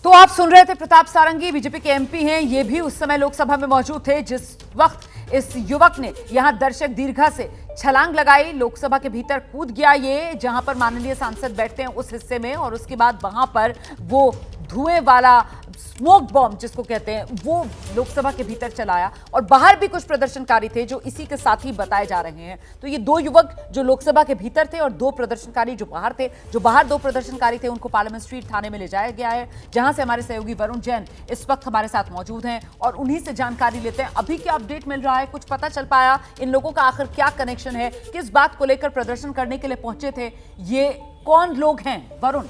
तो आप सुन रहे थे प्रताप सारंगी, बीजेपी के एमपी हैं। ये भी उस समय लोकसभा में मौजूद थे जिस वक्त इस युवक ने यहां दर्शक दीर्घा से छलांग लगाई, लोकसभा के भीतर कूद गया ये, जहां पर माननीय सांसद बैठते हैं उस हिस्से में, और उसके बाद वहां पर वो धुएं वाला स्मोक बॉम्ब जिसको कहते हैं वो लोकसभा के भीतर चलाया। और बाहर भी कुछ प्रदर्शनकारी थे जो इसी के साथ ही बताए जा रहे हैं। तो ये दो युवक जो लोकसभा के भीतर थे और दो प्रदर्शनकारी जो बाहर थे, जो बाहर दो प्रदर्शनकारी थे उनको पार्लियामेंट स्ट्रीट थाने में ले जाया गया है, जहां से हमारे सहयोगी वरुण जैन इस वक्त हमारे साथ मौजूद हैं और उन्हीं से जानकारी लेते हैं अभी क्या अपडेट मिल रहा है, कुछ पता चल पाया इन लोगों का आखिर क्या कनेक्शन है, किस बात को लेकर प्रदर्शन करने के लिए पहुंचे थे, ये कौन लोग हैं वरुण?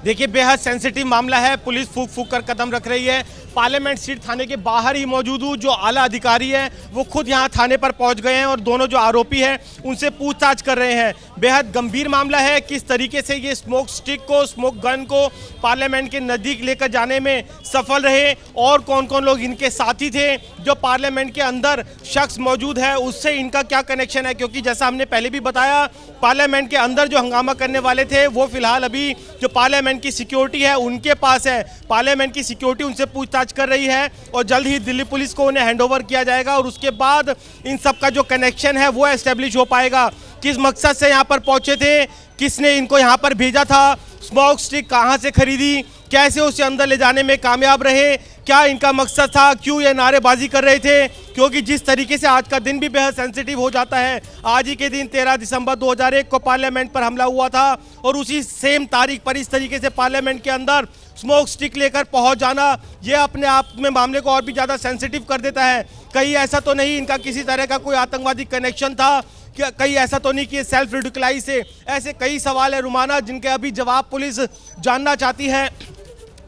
देखिए, बेहद सेंसिटिव मामला है। पुलिस फूक फूक कर कदम रख रही है। पार्लियामेंट स्ट्रीट थाने के बाहर ही मौजूद हूँ। जो आला अधिकारी हैं वो खुद यहाँ थाने पर पहुँच गए हैं और दोनों जो आरोपी हैं उनसे पूछताछ कर रहे हैं। बेहद गंभीर मामला है। किस तरीके से ये स्मोक स्टिक को, स्मोक गन को पार्लियामेंट के नज़दीक लेकर जाने में सफल रहे और कौन कौन लोग इनके साथी थे, जो पार्लियामेंट के अंदर शख्स मौजूद है उससे इनका क्या कनेक्शन है, क्योंकि जैसा हमने पहले भी बताया पार्लियामेंट के अंदर जो हंगामा करने वाले थे वो फिलहाल अभी जो पार्लियामेंट की सिक्योरिटी है उनके पास है। पार्लियामेंट की सिक्योरिटी उनसे पूछताछ कर रही है और जल्द ही दिल्ली पुलिस को उन्हें हैंडओवर किया जाएगा और उसके बाद इन सब का जो कनेक्शन है वो एस्टेब्लिश हो पाएगा। किस मकसद से यहाँ पर पहुंचे थे, किसने इनको यहाँ पर भेजा था, स्मोक स्टिक कहाँ से खरीदी, कैसे उसे अंदर ले जाने में कामयाब रहे, क्या इनका मकसद था, क्यों ये नारेबाजी कर रहे थे, क्योंकि जिस तरीके से आज का दिन भी बेहद सेंसिटिव हो जाता है। आज ही के दिन 13 दिसंबर 2001 को पार्लियामेंट पर हमला हुआ था और उसी सेम तारीख पर इस तरीके से पार्लियामेंट के अंदर स्मोक स्टिक लेकर पहुंच जाना, ये अपने आप में मामले को और भी ज़्यादा सेंसिटिव कर देता है। कहीं ऐसा तो नहीं इनका किसी तरह का कोई आतंकवादी कनेक्शन था, क्या कहीं ऐसा तो नहीं कि सेल्फ रिडिकुलाइज से, ऐसे कई सवाल है रुमाना जिनके अभी जवाब पुलिस जानना चाहती है।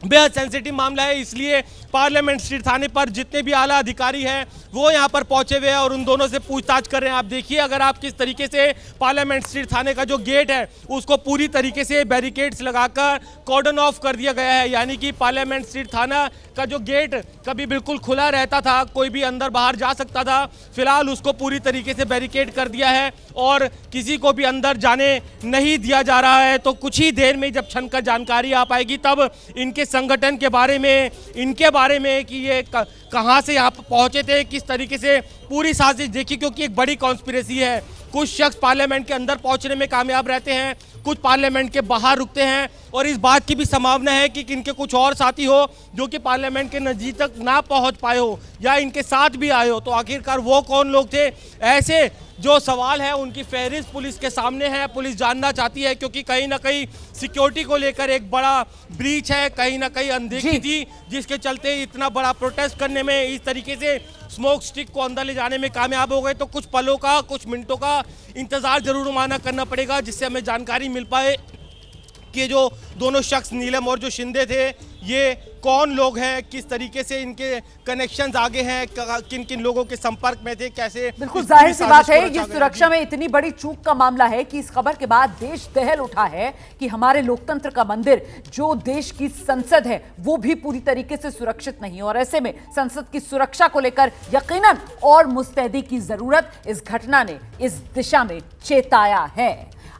बेहद सेंसिटिव मामला है, इसलिए पार्लियामेंट स्ट्रीट थाने पर जितने भी आला अधिकारी हैं वो यहाँ पर पहुँचे हुए हैं और उन दोनों से पूछताछ कर रहे हैं। आप देखिए, अगर आप किस तरीके से पार्लियामेंट स्ट्रीट थाने का जो गेट है उसको पूरी तरीके से बैरिकेड्स लगाकर कॉर्डन ऑफ कर दिया गया है, यानी कि पार्लियामेंट स्ट्रीट थाना का जो गेट कभी बिल्कुल खुला रहता था, कोई भी अंदर बाहर जा सकता था, फिलहाल उसको पूरी तरीके से बैरिकेड कर दिया है और किसी को भी अंदर जाने नहीं दिया जा रहा है। तो कुछ ही देर में जब छन कर जानकारी आ पाएगी तब इनके संगठन के बारे में, इनके बारे में कि ये कहाँ से यहाँ पर पहुँचे थे, किस तरीके से पूरी साजिश देखी, क्योंकि एक बड़ी कॉन्स्पिरेसी है। कुछ शख्स पार्लियामेंट के अंदर पहुंचने में कामयाब रहते हैं, कुछ पार्लियामेंट के बाहर रुकते हैं और इस बात की भी संभावना है कि इनके कुछ और साथी हो जो कि पार्लियामेंट के नज़दीक तक ना पहुंच पाए हो या इनके साथ भी आए हो। तो आखिरकार वो कौन लोग थे, ऐसे जो सवाल है उनकी फहरिस्त पुलिस के सामने है। पुलिस जानना चाहती है क्योंकि कहीं ना कहीं सिक्योरिटी को लेकर एक बड़ा ब्रीच है, कहीं ना कहीं अनदेखी थी, जिसके चलते इतना बड़ा प्रोटेस्ट करने में, इस तरीके से स्मोक स्टिक को अंदर ले जाने में कामयाब हो गए। तो कुछ पलों का, कुछ मिनटों का इंतजार जरूर माना करना पड़ेगा जिससे हमें जानकारी मिल पाए कि जो दोनों शख्स नीलम और जो शिंदे थे ये कौन लोग हैं, किस तरीके से इनके कनेक्शंस आगे हैं, किन किन लोगों के संपर्क में थे, कैसे। बिल्कुल जाहिर सी बात है, ये सुरक्षा में इतनी बड़ी चूक का मामला है कि इस खबर के बाद देश दहल उठा है कि हमारे लोकतंत्र का मंदिर, जो देश की संसद है, वो भी पूरी तरीके से सुरक्षित नहीं है और ऐसे में संसद की सुरक्षा को लेकर यकीनन और मुस्तैदी की जरूरत इस घटना ने इस दिशा में चेताया है।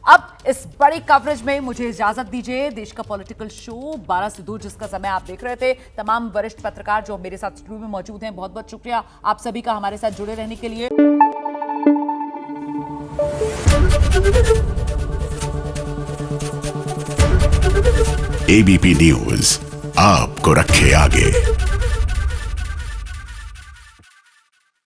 अब इस बड़ी कवरेज में मुझे इजाजत दीजिए। देश का पॉलिटिकल शो 12 से 2 जिसका समय आप देख रहे थे, तमाम वरिष्ठ पत्रकार जो मेरे साथ स्टूडियो में मौजूद हैं, बहुत बहुत शुक्रिया आप सभी का हमारे साथ जुड़े रहने के लिए। एबीपी न्यूज आपको रखे आगे।